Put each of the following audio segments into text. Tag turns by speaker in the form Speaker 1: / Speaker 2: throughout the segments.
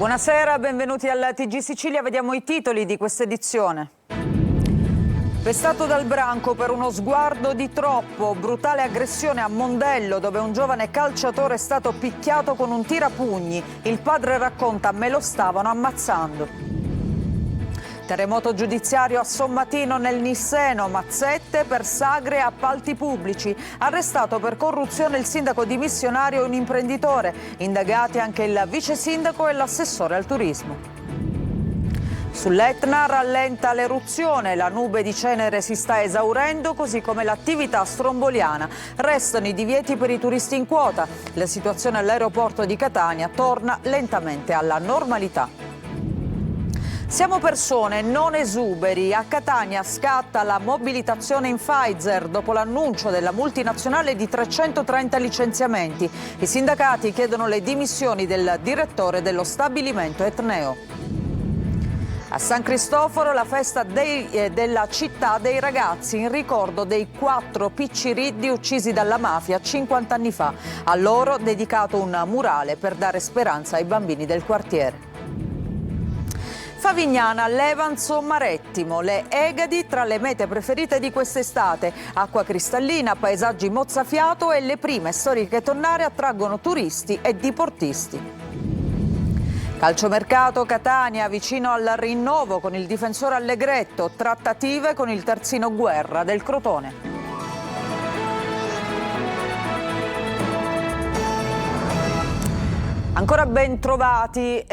Speaker 1: Buonasera, benvenuti al TG Sicilia. Vediamo i titoli di questa edizione. Pestato dal branco per uno sguardo di troppo, brutale aggressione a Mondello dove un giovane calciatore è stato picchiato con un tirapugni. Il padre racconta: me lo stavano ammazzando. Terremoto giudiziario a Sommatino nel Nisseno, mazzette per sagre e appalti pubblici. Arrestato per corruzione il sindaco dimissionario e un imprenditore. Indagati anche il vice sindaco e l'assessore al turismo. Sull'Etna rallenta l'eruzione, la nube di cenere si sta esaurendo, così come l'attività stromboliana. Restano i divieti per i turisti in quota. La situazione all'aeroporto di Catania torna lentamente alla normalità. Siamo persone, non esuberi. A Catania scatta la mobilitazione in Pfizer dopo l'annuncio della multinazionale di 330 licenziamenti. I sindacati chiedono le dimissioni del direttore dello stabilimento etneo. A San Cristoforo la festa della città dei ragazzi in ricordo dei 4 picciriddi uccisi dalla mafia 50 anni fa. A loro dedicato un murale per dare speranza ai bambini del quartiere. Favignana, Levanzo, Marettimo, le Egadi tra le mete preferite di quest'estate. Acqua cristallina, paesaggi mozzafiato e le prime storiche tonnare attraggono turisti e diportisti. Calciomercato, Catania, vicino al rinnovo con il difensore Allegretto, trattative con il terzino Guerra del Crotone. Ancora ben trovati,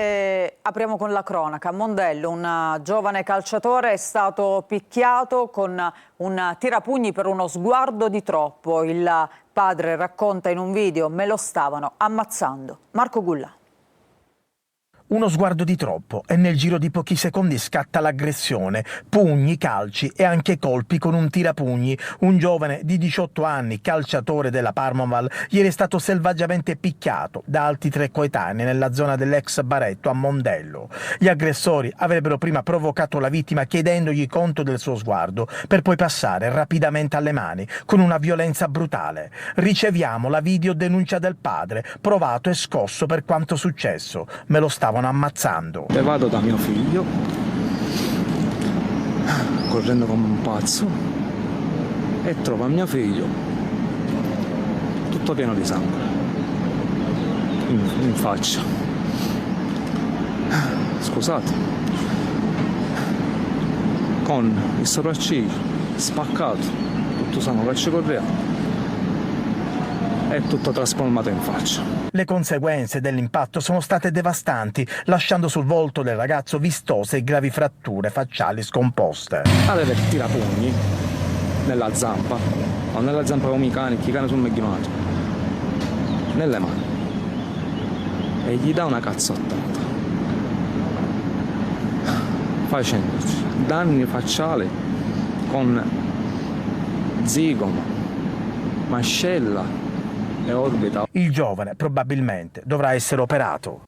Speaker 1: apriamo con la cronaca. Mondello, un giovane calciatore, è stato picchiato con un tirapugni per uno sguardo di troppo. Il padre racconta in un video: me lo stavano ammazzando. Marco Gullà.
Speaker 2: Uno sguardo di troppo e nel giro di pochi secondi scatta l'aggressione, pugni, calci e anche colpi con un tirapugni. Un giovane di 18 anni, calciatore della Parmaval, ieri è stato selvaggiamente picchiato da altri 3 coetanei nella zona dell'ex baretto a Mondello. Gli aggressori avrebbero prima provocato la vittima chiedendogli conto del suo sguardo, per poi passare rapidamente alle mani con una violenza brutale. Riceviamo la videodenuncia del padre, provato e scosso per quanto successo. Me lo stavano ammazzando.
Speaker 3: E vado da mio figlio correndo come un pazzo e trovo mio figlio tutto pieno di sangue in faccia. Scusate, con il sopracciglio spaccato, tutto sangue che ci correva, è tutto trasformato in faccia.
Speaker 2: Le conseguenze dell'impatto sono state devastanti, lasciando sul volto del ragazzo vistose e gravi fratture facciali scomposte.
Speaker 3: Aveva il tirapugni nella zampa, o nella zampa come i cani, che i cani sono meglionati, nelle mani, e gli dà una cazzottata, facendoci danni facciali con zigomo, mascella e orbita.
Speaker 2: Il giovane probabilmente dovrà essere operato.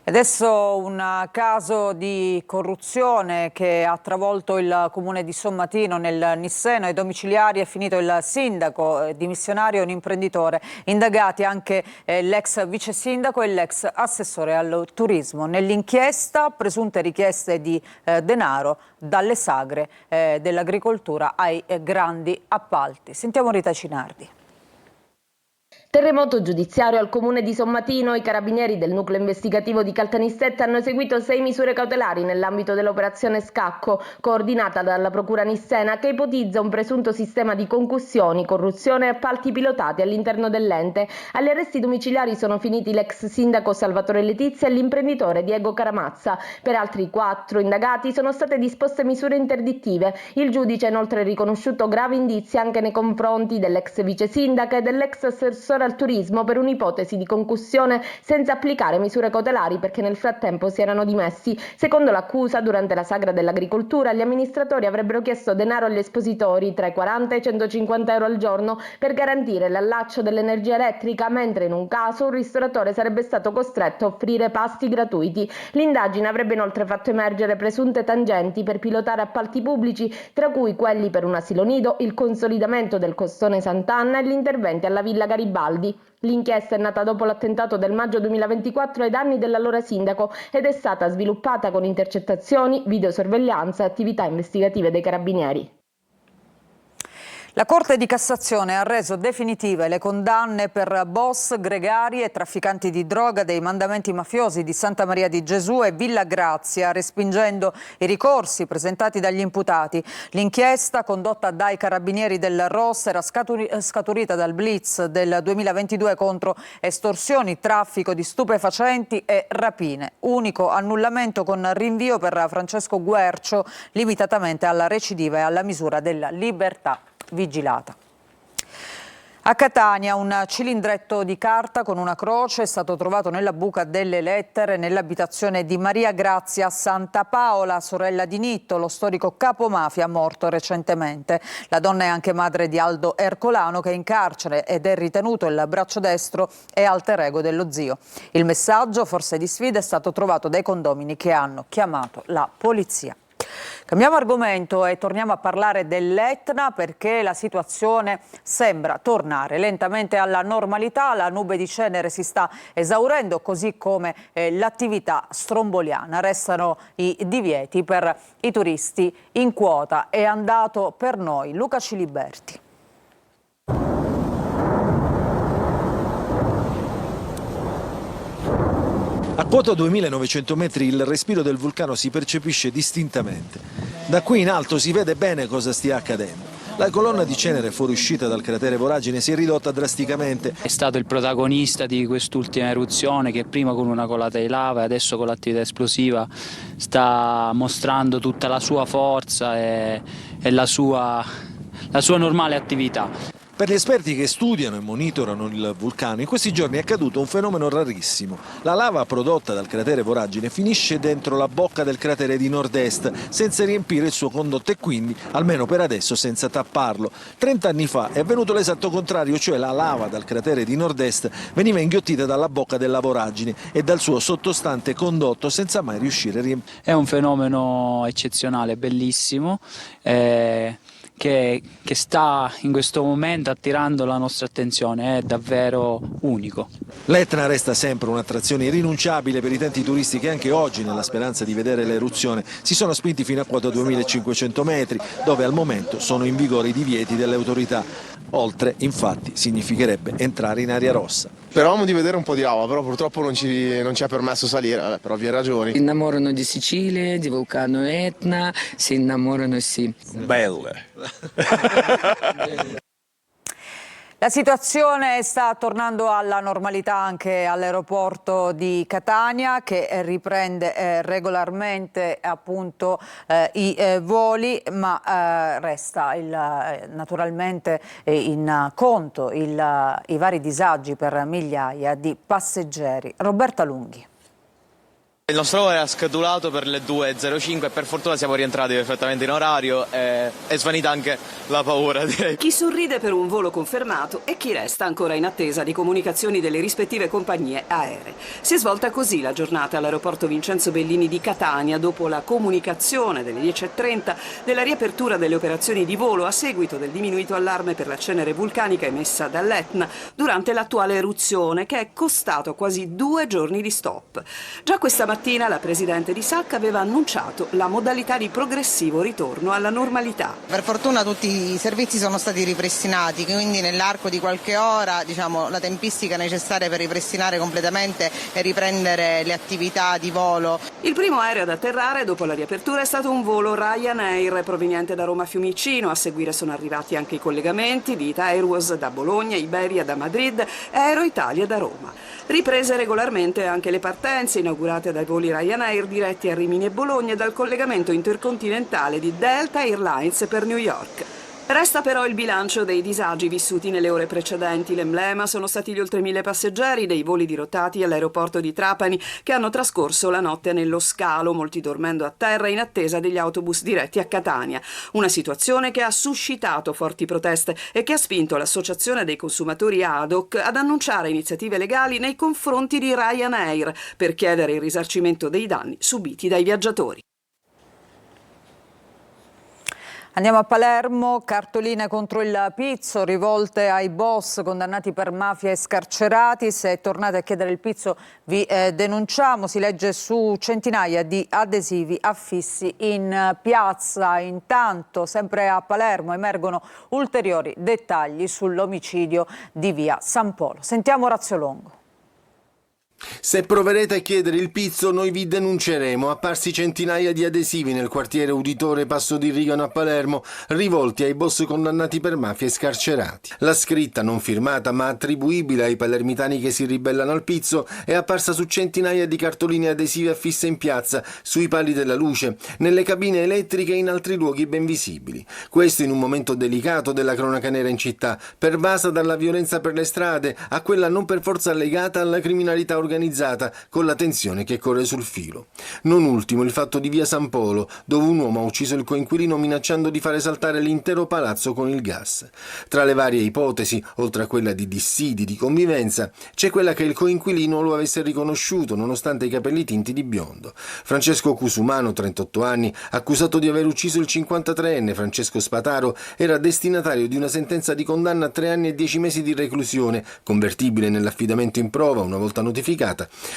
Speaker 1: Adesso un caso di corruzione che ha travolto il comune di Sommatino nel Nisseno. Ai domiciliari è finito il sindaco dimissionario e un imprenditore. Indagati anche l'ex vice sindaco e l'ex assessore al turismo. Nell'inchiesta presunte richieste di denaro dalle sagre dell'agricoltura ai grandi appalti. Sentiamo Rita Cinardi.
Speaker 4: Terremoto giudiziario al comune di Sommatino. I carabinieri del nucleo investigativo di Caltanissetta hanno eseguito 6 misure cautelari nell'ambito dell'operazione Scacco, coordinata dalla procura nissena, che ipotizza un presunto sistema di concussioni, corruzione e appalti pilotati all'interno dell'ente. Agli arresti domiciliari sono finiti l'ex sindaco Salvatore Letizia e l'imprenditore Diego Caramazza. Per altri 4 indagati sono state disposte misure interdittive. Il giudice ha inoltre riconosciuto gravi indizi anche nei confronti dell'ex vice sindaca e dell'ex assessore al turismo per un'ipotesi di concussione senza applicare misure cautelari perché nel frattempo si erano dimessi. Secondo l'accusa, durante la sagra dell'agricoltura gli amministratori avrebbero chiesto denaro agli espositori, tra i 40 e i 150 euro al giorno, per garantire l'allaccio dell'energia elettrica, mentre in un caso un ristoratore sarebbe stato costretto a offrire pasti gratuiti. L'indagine avrebbe inoltre fatto emergere presunte tangenti per pilotare appalti pubblici, tra cui quelli per un asilo nido, il consolidamento del costone Sant'Anna e gli interventi alla Villa Garibaldi. Garibaldi. L'inchiesta è nata dopo l'attentato del maggio 2024 ai danni dell'allora sindaco ed è stata sviluppata con intercettazioni, videosorveglianza e attività investigative dei carabinieri.
Speaker 1: La Corte di Cassazione ha reso definitive le condanne per boss, gregari e trafficanti di droga dei mandamenti mafiosi di Santa Maria di Gesù e Villa Grazia, respingendo i ricorsi presentati dagli imputati. L'inchiesta, condotta dai carabinieri del ROS, era scaturita dal blitz del 2022 contro estorsioni, traffico di stupefacenti e rapine. Unico annullamento con rinvio per Francesco Guercio, limitatamente alla recidiva e alla misura della libertà vigilata. A Catania un cilindretto di carta con una croce è stato trovato nella buca delle lettere nell'abitazione di Maria Grazia Santa Paola, sorella di Nitto, lo storico capomafia morto recentemente. La donna è anche madre di Aldo Ercolano, che è in carcere ed è ritenuto il braccio destro e alter ego dello zio. Il messaggio, forse di sfida, è stato trovato dai condomini che hanno chiamato la polizia. Cambiamo argomento e torniamo a parlare dell'Etna, perché la situazione sembra tornare lentamente alla normalità. La nube di cenere si sta esaurendo, così come l'attività stromboliana. Restano i divieti per i turisti in quota. È andato per noi Luca Ciliberti.
Speaker 5: A quota 2900 metri il respiro del vulcano si percepisce distintamente. Da qui in alto si vede bene cosa stia accadendo. La colonna di cenere fuoriuscita dal cratere voragine si è ridotta drasticamente.
Speaker 6: È stato il protagonista di quest'ultima eruzione, che prima con una colata di lava e adesso con l'attività esplosiva sta mostrando tutta la sua forza e la sua normale attività.
Speaker 5: Per gli esperti che studiano e monitorano il vulcano, in questi giorni è accaduto un fenomeno rarissimo. La lava prodotta dal cratere voragine finisce dentro la bocca del cratere di nord-est senza riempire il suo condotto e quindi, almeno per adesso, senza tapparlo. 30 anni fa è avvenuto l'esatto contrario, cioè la lava dal cratere di nord-est veniva inghiottita dalla bocca della voragine e dal suo sottostante condotto senza mai riuscire a riempire.
Speaker 6: È un fenomeno eccezionale, bellissimo, che sta in questo momento attirando la nostra attenzione, è davvero unico.
Speaker 5: L'Etna resta sempre un'attrazione irrinunciabile per i tanti turisti che anche oggi, nella speranza di vedere l'eruzione, si sono spinti fino a quota 2500 metri, dove al momento sono in vigore i divieti delle autorità. Oltre, infatti, significherebbe entrare in area rossa.
Speaker 7: Speravamo di vedere un po' di lava, però purtroppo non ci ha permesso salire, per ovvie ragioni.
Speaker 8: Si innamorano di Sicilia, di vulcano Etna, si innamorano sì.
Speaker 5: Belle.
Speaker 1: La situazione sta tornando alla normalità anche all'aeroporto di Catania, che riprende regolarmente appunto i voli, ma resta naturalmente in conto i vari disagi per migliaia di passeggeri. Roberta Lunghi.
Speaker 9: Il nostro volo era scaturato per le 2.05 e per fortuna siamo rientrati perfettamente in orario e è svanita anche la paura, direi.
Speaker 10: Chi sorride per un volo confermato e chi resta ancora in attesa di comunicazioni delle rispettive compagnie aeree. Si è svolta così la giornata all'aeroporto Vincenzo Bellini di Catania dopo la comunicazione delle 10.30 della riapertura delle operazioni di volo a seguito del diminuito allarme per la cenere vulcanica emessa dall'Etna durante l'attuale eruzione, che è costato quasi 2 giorni di stop. Già questa mattina la Presidente di SAC aveva annunciato la modalità di progressivo ritorno alla normalità.
Speaker 11: Per fortuna tutti i servizi sono stati ripristinati, quindi nell'arco di qualche ora la tempistica necessaria per ripristinare completamente e riprendere le attività di volo.
Speaker 10: Il primo aereo ad atterrare dopo la riapertura è stato un volo Ryanair proveniente da Roma Fiumicino. A seguire sono arrivati anche i collegamenti di Ita Airways da Bologna, Iberia da Madrid e Aero Italia da Roma. Riprese regolarmente anche le partenze inaugurate dai voli Ryanair diretti a Rimini e Bologna e dal collegamento intercontinentale di Delta Airlines per New York. Resta però il bilancio dei disagi vissuti nelle ore precedenti. L'emblema sono stati gli oltre 1000 passeggeri dei voli dirottati all'aeroporto di Trapani che hanno trascorso la notte nello scalo, molti dormendo a terra in attesa degli autobus diretti a Catania. Una situazione che ha suscitato forti proteste e che ha spinto l'Associazione dei Consumatori ADOC ad annunciare iniziative legali nei confronti di Ryanair per chiedere il risarcimento dei danni subiti dai viaggiatori.
Speaker 1: Andiamo a Palermo, cartoline contro il pizzo, rivolte ai boss condannati per mafia e scarcerati. Se tornate a chiedere il pizzo vi denunciamo, si legge su centinaia di adesivi affissi in piazza. Intanto, sempre a Palermo, emergono ulteriori dettagli sull'omicidio di via San Polo. Sentiamo Orazio Longo.
Speaker 12: Se proverete a chiedere il pizzo noi vi denunceremo. Apparsi centinaia di adesivi nel quartiere Uditore Passo di Rigano a Palermo, rivolti ai boss condannati per mafia e scarcerati. La scritta, non firmata ma attribuibile ai palermitani che si ribellano al pizzo, è apparsa su centinaia di cartoline adesive affisse in piazza, sui pali della luce, nelle cabine elettriche e in altri luoghi ben visibili. Questo in un momento delicato della cronaca nera in città, pervasa dalla violenza per le strade a quella non per forza legata alla criminalità organizzata, con la tensione che corre sul filo. Non ultimo il fatto di via San Polo, dove un uomo ha ucciso il coinquilino minacciando di fare saltare l'intero palazzo con il gas. Tra le varie ipotesi, oltre a quella di dissidi di convivenza, c'è quella che il coinquilino lo avesse riconosciuto nonostante i capelli tinti di biondo. Francesco Cusumano, 38 anni, accusato di aver ucciso il 53enne Francesco Spataro, era destinatario di una sentenza di condanna a 3 anni e 10 mesi di reclusione, convertibile nell'affidamento in prova una volta notificata,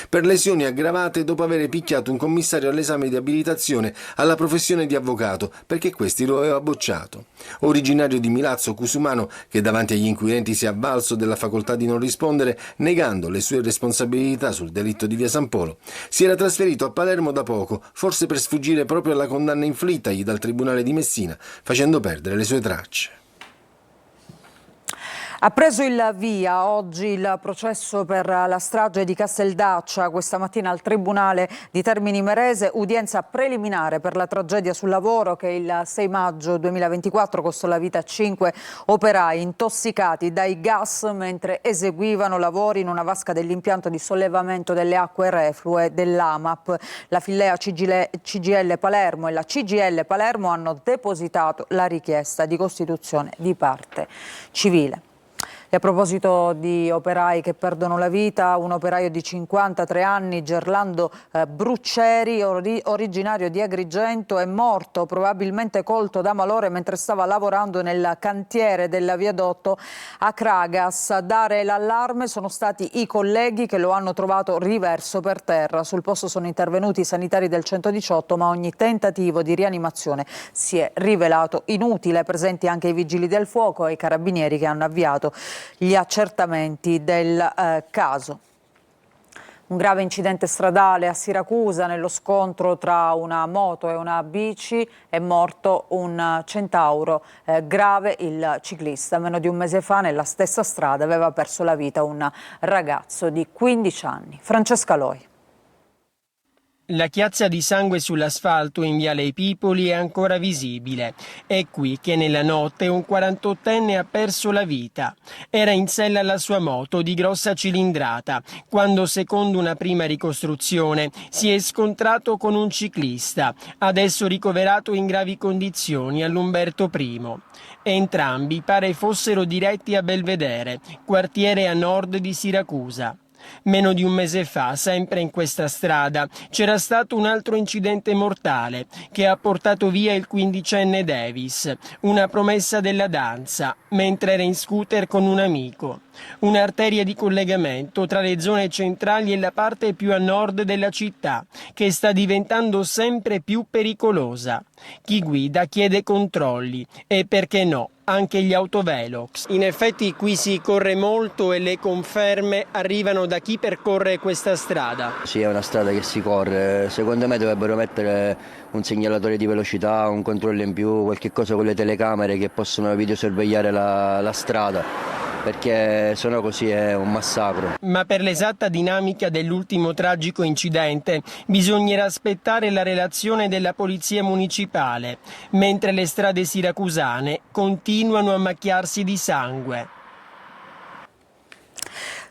Speaker 12: per lesioni aggravate dopo aver picchiato un commissario all'esame di abilitazione alla professione di avvocato perché questi lo aveva bocciato. Originario di Milazzo, Cusumano, che davanti agli inquirenti si è avvalso della facoltà di non rispondere, negando le sue responsabilità sul delitto di via San Polo, si era trasferito a Palermo da poco, forse per sfuggire proprio alla condanna inflittagli dal Tribunale di Messina, facendo perdere le sue tracce.
Speaker 1: Ha preso il via oggi il processo per la strage di Casteldaccia. Questa mattina al Tribunale di Termini Imerese, udienza preliminare per la tragedia sul lavoro che il 6 maggio 2024 costò la vita a 5 operai intossicati dai gas mentre eseguivano lavori in una vasca dell'impianto di sollevamento delle acque reflue dell'AMAP. La Fillea CGIL Palermo e la CGIL Palermo hanno depositato la richiesta di costituzione di parte civile. E a proposito di operai che perdono la vita, un operaio di 53 anni, Gerlando Brucceri, originario di Agrigento, è morto, probabilmente colto da malore mentre stava lavorando nel cantiere del viadotto a Cragas. A dare l'allarme sono stati i colleghi che lo hanno trovato riverso per terra. Sul posto sono intervenuti i sanitari del 118, ma ogni tentativo di rianimazione si è rivelato inutile. Presenti anche i vigili del fuoco e i carabinieri che hanno avviato gli accertamenti del caso. Un grave incidente stradale a Siracusa. Nello scontro tra una moto e una bici è morto un centauro. Grave il ciclista. Meno di un mese fa nella stessa strada aveva perso la vita un ragazzo di 15 anni. Francesca Loi.
Speaker 13: La chiazza di sangue sull'asfalto in Viale I Pipoli è ancora visibile. È qui che nella notte un 48enne ha perso la vita. Era in sella alla sua moto di grossa cilindrata, quando secondo una prima ricostruzione si è scontrato con un ciclista, adesso ricoverato in gravi condizioni all'Umberto I. Entrambi pare fossero diretti a Belvedere, quartiere a nord di Siracusa. Meno di un mese fa, sempre in questa strada, c'era stato un altro incidente mortale che ha portato via il 15enne Davis, una promessa della danza, mentre era in scooter con un amico. Un'arteria di collegamento tra le zone centrali e la parte più a nord della città, che sta diventando sempre più pericolosa. Chi guida chiede controlli e, perché no, anche gli autovelox. In effetti qui si corre molto e le conferme arrivano da chi percorre questa strada.
Speaker 14: Sì, è una strada che si corre. Secondo me dovrebbero mettere un segnalatore di velocità, un controllo in più, qualche cosa con le telecamere che possono videosorvegliare la strada, perché sennò così è un massacro.
Speaker 13: Ma per l'esatta dinamica dell'ultimo tragico incidente bisognerà aspettare la relazione della polizia municipale, mentre le strade siracusane continuano a macchiarsi di sangue.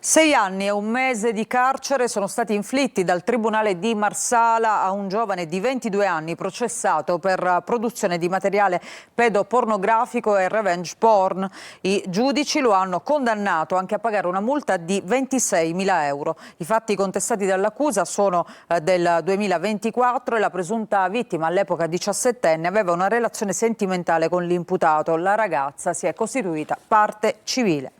Speaker 1: 6 anni e un mese di carcere sono stati inflitti dal Tribunale di Marsala a un giovane di 22 anni processato per produzione di materiale pedopornografico e revenge porn. I giudici lo hanno condannato anche a pagare una multa di 26.000 euro. I fatti contestati dall'accusa sono del 2024 e la presunta vittima, all'epoca 17enne, aveva una relazione sentimentale con l'imputato. La ragazza si è costituita parte civile.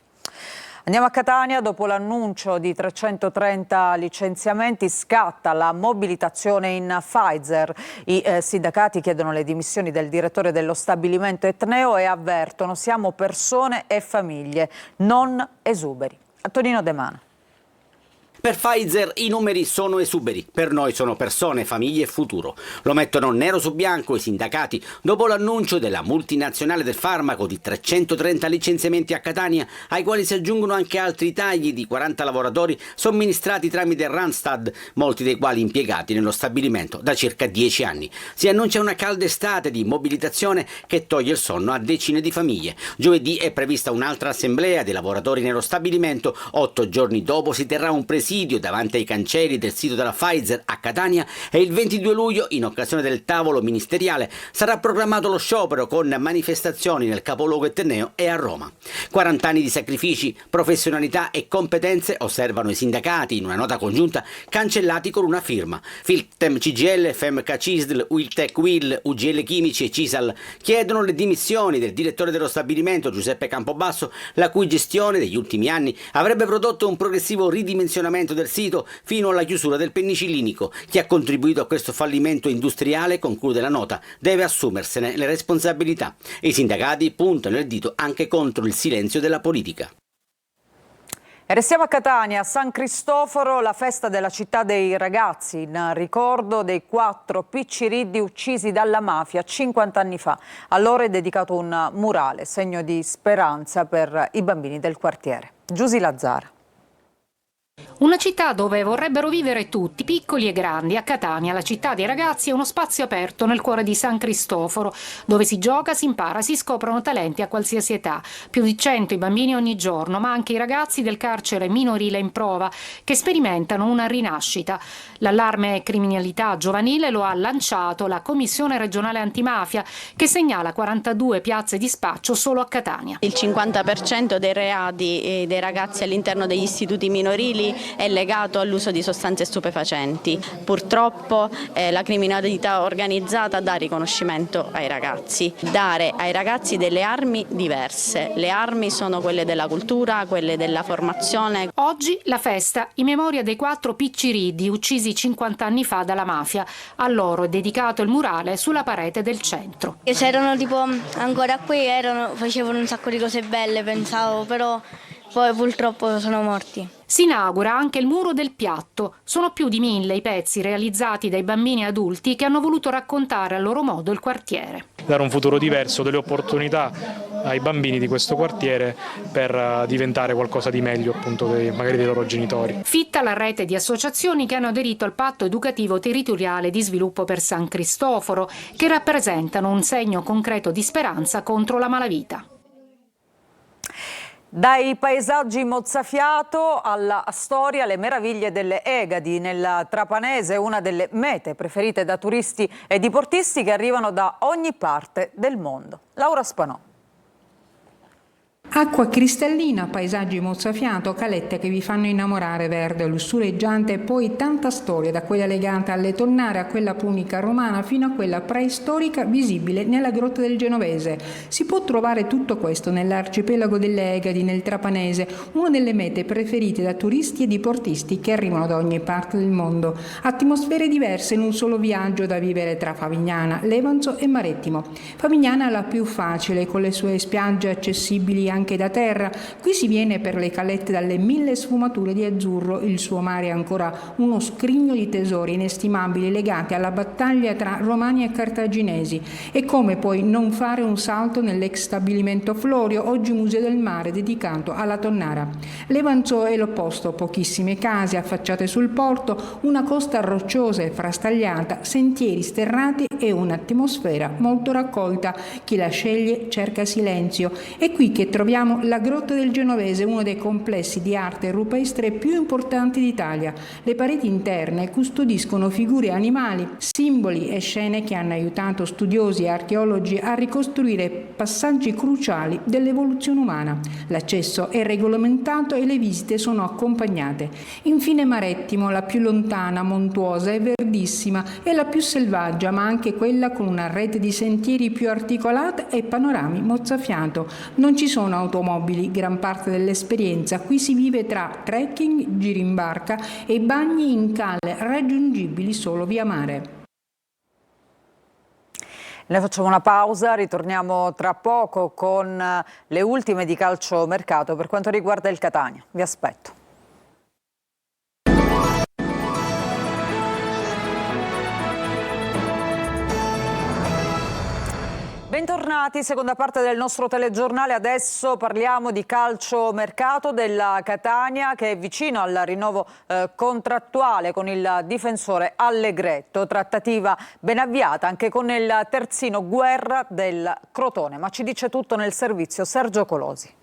Speaker 1: Andiamo a Catania. Dopo l'annuncio di 330 licenziamenti scatta la mobilitazione in Pfizer. I sindacati chiedono le dimissioni del direttore dello stabilimento Etneo e avvertono: siamo persone e famiglie, non esuberi. Antonino De Mana.
Speaker 15: Per Pfizer i numeri sono esuberi, per noi sono persone, famiglie e futuro. Lo mettono nero su bianco i sindacati dopo l'annuncio della multinazionale del farmaco di 330 licenziamenti a Catania, ai quali si aggiungono anche altri tagli di 40 lavoratori somministrati tramite Randstad, molti dei quali impiegati nello stabilimento da circa 10 anni. Si annuncia una calda estate di mobilitazione che toglie il sonno a decine di famiglie. Giovedì è prevista un'altra assemblea dei lavoratori nello stabilimento. 8 giorni dopo si terrà un presidio davanti ai cancelli del sito della Pfizer a Catania e il 22 luglio, in occasione del tavolo ministeriale, sarà proclamato lo sciopero con manifestazioni nel capoluogo etneo e a Roma. 40 anni di sacrifici, professionalità e competenze, osservano i sindacati in una nota congiunta, cancellati con una firma. Filtem CGL, FEMCA CISL, Wiltec Will, UGL Chimici e Cisal chiedono le dimissioni del direttore dello stabilimento Giuseppe Campobasso, la cui gestione degli ultimi anni avrebbe prodotto un progressivo ridimensionamento del sito fino alla chiusura del penicillinico. Chi ha contribuito a questo fallimento industriale, conclude la nota, deve assumersene le responsabilità. I sindacati puntano il dito anche contro il silenzio della politica.
Speaker 1: E restiamo a Catania, a San Cristoforo, la festa della città dei ragazzi, in ricordo dei 4 picciriddi uccisi dalla mafia 50 anni fa. A loro è dedicato un murale, segno di speranza per i bambini del quartiere. Giusy Lazzara.
Speaker 16: Una città dove vorrebbero vivere tutti, piccoli e grandi. A Catania, la città dei ragazzi è uno spazio aperto nel cuore di San Cristoforo, dove si gioca, si impara, si scoprono talenti a qualsiasi età. Più di 100 i bambini ogni giorno, ma anche i ragazzi del carcere minorile in prova, che sperimentano una rinascita. L'allarme criminalità giovanile lo ha lanciato la Commissione regionale antimafia, che segnala 42 piazze di spaccio solo a Catania.
Speaker 17: Il 50% dei reati dei ragazzi all'interno degli istituti minorili è legato all'uso di sostanze stupefacenti. Purtroppo la criminalità organizzata dà riconoscimento ai ragazzi. Dare ai ragazzi delle armi diverse. Le armi sono quelle della cultura, quelle della formazione.
Speaker 16: Oggi la festa in memoria dei 4 picciriddi uccisi 50 anni fa dalla mafia. A loro è dedicato il murale sulla parete del centro.
Speaker 18: Se erano tipo ancora qui, facevano un sacco di cose belle, pensavo, però poi purtroppo sono morti.
Speaker 16: Si inaugura anche il muro del piatto. Sono più di 1000 i pezzi realizzati dai bambini e adulti che hanno voluto raccontare a loro modo il quartiere.
Speaker 19: Dare un futuro diverso, delle opportunità ai bambini di questo quartiere per diventare qualcosa di meglio, appunto, magari dei loro genitori.
Speaker 16: Fitta la rete di associazioni che hanno aderito al patto educativo territoriale di sviluppo per San Cristoforo, che rappresentano un segno concreto di speranza contro la malavita.
Speaker 1: Dai paesaggi mozzafiato alla storia, le meraviglie delle Egadi nel Trapanese, una delle mete preferite da turisti e diportisti che arrivano da ogni parte del mondo. Laura Spanò.
Speaker 20: Acqua cristallina, paesaggi mozzafiato, calette che vi fanno innamorare, verde lussureggiante e poi tanta storia, da quella legata alle tonnare a quella punica romana fino a quella preistorica visibile nella grotta del Genovese. Si può trovare tutto questo nell'arcipelago delle Egadi nel Trapanese, una delle mete preferite da turisti e diportisti che arrivano da ogni parte del mondo. Atmosfere diverse in un solo viaggio da vivere tra Favignana, Levanzo e Marettimo. Favignana è la più facile, con le sue spiagge accessibili anche da terra. Qui si viene per le calette dalle 1000 sfumature di azzurro. Il suo mare è ancora uno scrigno di tesori inestimabili legati alla battaglia tra romani e cartaginesi. E come poi non fare un salto nell'ex stabilimento Florio, oggi museo del mare dedicato alla tonnara. Levanzo è l'opposto, pochissime case affacciate sul porto, una costa rocciosa e frastagliata, sentieri sterrati e un'atmosfera molto raccolta. Chi la sceglie cerca silenzio. È qui che troviamo troviamo la Grotta del Genovese, uno dei complessi di arte rupestre più importanti d'Italia. Le pareti interne custodiscono figure animali, simboli e scene che hanno aiutato studiosi e archeologi a ricostruire passaggi cruciali dell'evoluzione umana. L'accesso è regolamentato e le visite sono accompagnate. Infine Marettimo, la più lontana, montuosa e verdissima, è la più selvaggia, ma anche quella con una rete di sentieri più articolata e panorami mozzafiato. Non ci sono automobili, gran parte dell'esperienza qui si vive tra trekking, giri in barca e bagni in cale raggiungibili solo via mare.
Speaker 1: Ne facciamo una pausa, ritorniamo tra poco con le ultime di calciomercato per quanto riguarda il Catania. Vi aspetto. Bentornati, seconda parte del nostro telegiornale. Adesso parliamo di calciomercato della Catania, che è vicino al rinnovo contrattuale con il difensore Allegretto. Trattativa ben avviata anche con il terzino Guerra del Crotone, ma ci dice tutto nel servizio Sergio Colosi.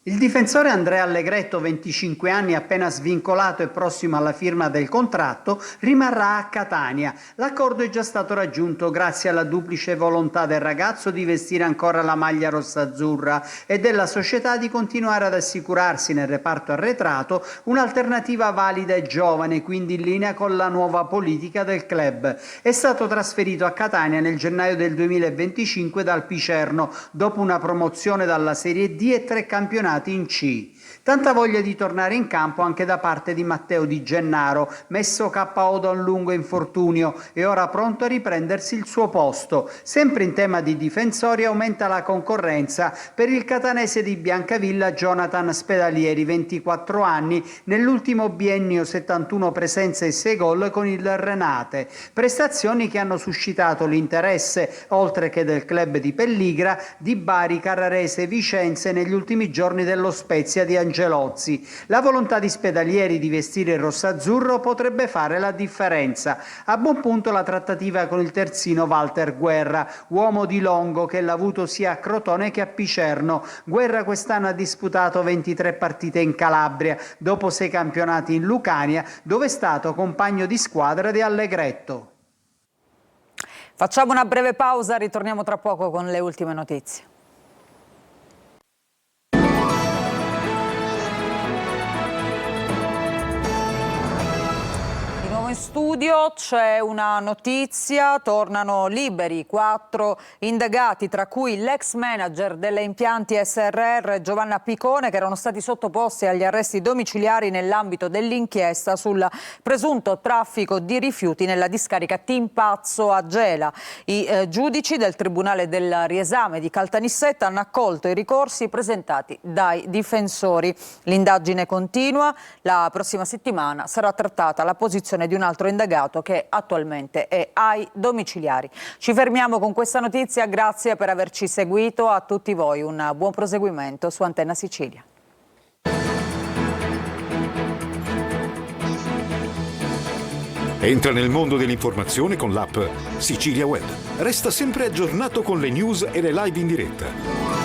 Speaker 21: Il difensore Andrea Allegretto, 25 anni, appena svincolato e prossimo alla firma del contratto, rimarrà a Catania. L'accordo è già stato raggiunto grazie alla duplice volontà del ragazzo di vestire ancora la maglia rossa-azzurra e della società di continuare ad assicurarsi nel reparto arretrato un'alternativa valida e giovane, quindi in linea con la nuova politica del club. È stato trasferito a Catania nel gennaio del 2025 dal Picerno, dopo una promozione dalla Serie D e 3 campionati in C. Tanta voglia di tornare in campo anche da parte di Matteo Di Gennaro, messo KO da un lungo infortunio e ora pronto a riprendersi il suo posto. Sempre in tema di difensori aumenta la concorrenza per il catanese di Biancavilla Jonathan Spedalieri, 24 anni, nell'ultimo biennio 71 presenze e 6 gol con il Renate. Prestazioni che hanno suscitato l'interesse, oltre che del club di Pelligra, di Bari, Carrarese e Vicenze negli ultimi giorni dello Spezia di Angelozzi. La volontà di Spedalieri di vestire il rossazzurro potrebbe fare la differenza. A buon punto la trattativa con il terzino Walter Guerra, uomo di Longo che l'ha avuto sia a Crotone che a Picerno. Guerra quest'anno ha disputato 23 partite in Calabria, dopo 6 campionati in Lucania, dove è stato compagno di squadra di Allegretto.
Speaker 1: Facciamo una breve pausa, ritorniamo tra poco con le ultime notizie. In studio c'è una notizia, tornano liberi 4 indagati, tra cui l'ex manager delle impianti SRR Giovanna Picone, che erano stati sottoposti agli arresti domiciliari nell'ambito dell'inchiesta sul presunto traffico di rifiuti nella discarica Timpazzo a Gela. I giudici del Tribunale del Riesame di Caltanissetta hanno accolto i ricorsi presentati dai difensori. L'indagine continua, la prossima settimana sarà trattata la posizione di un altro indagato che attualmente è ai domiciliari. Ci fermiamo con questa notizia, grazie per averci seguito, a tutti voi un buon proseguimento su Antenna Sicilia.
Speaker 22: Entra nel mondo dell'informazione con l'app Sicilia Web. Resta sempre aggiornato con le news e le live in diretta.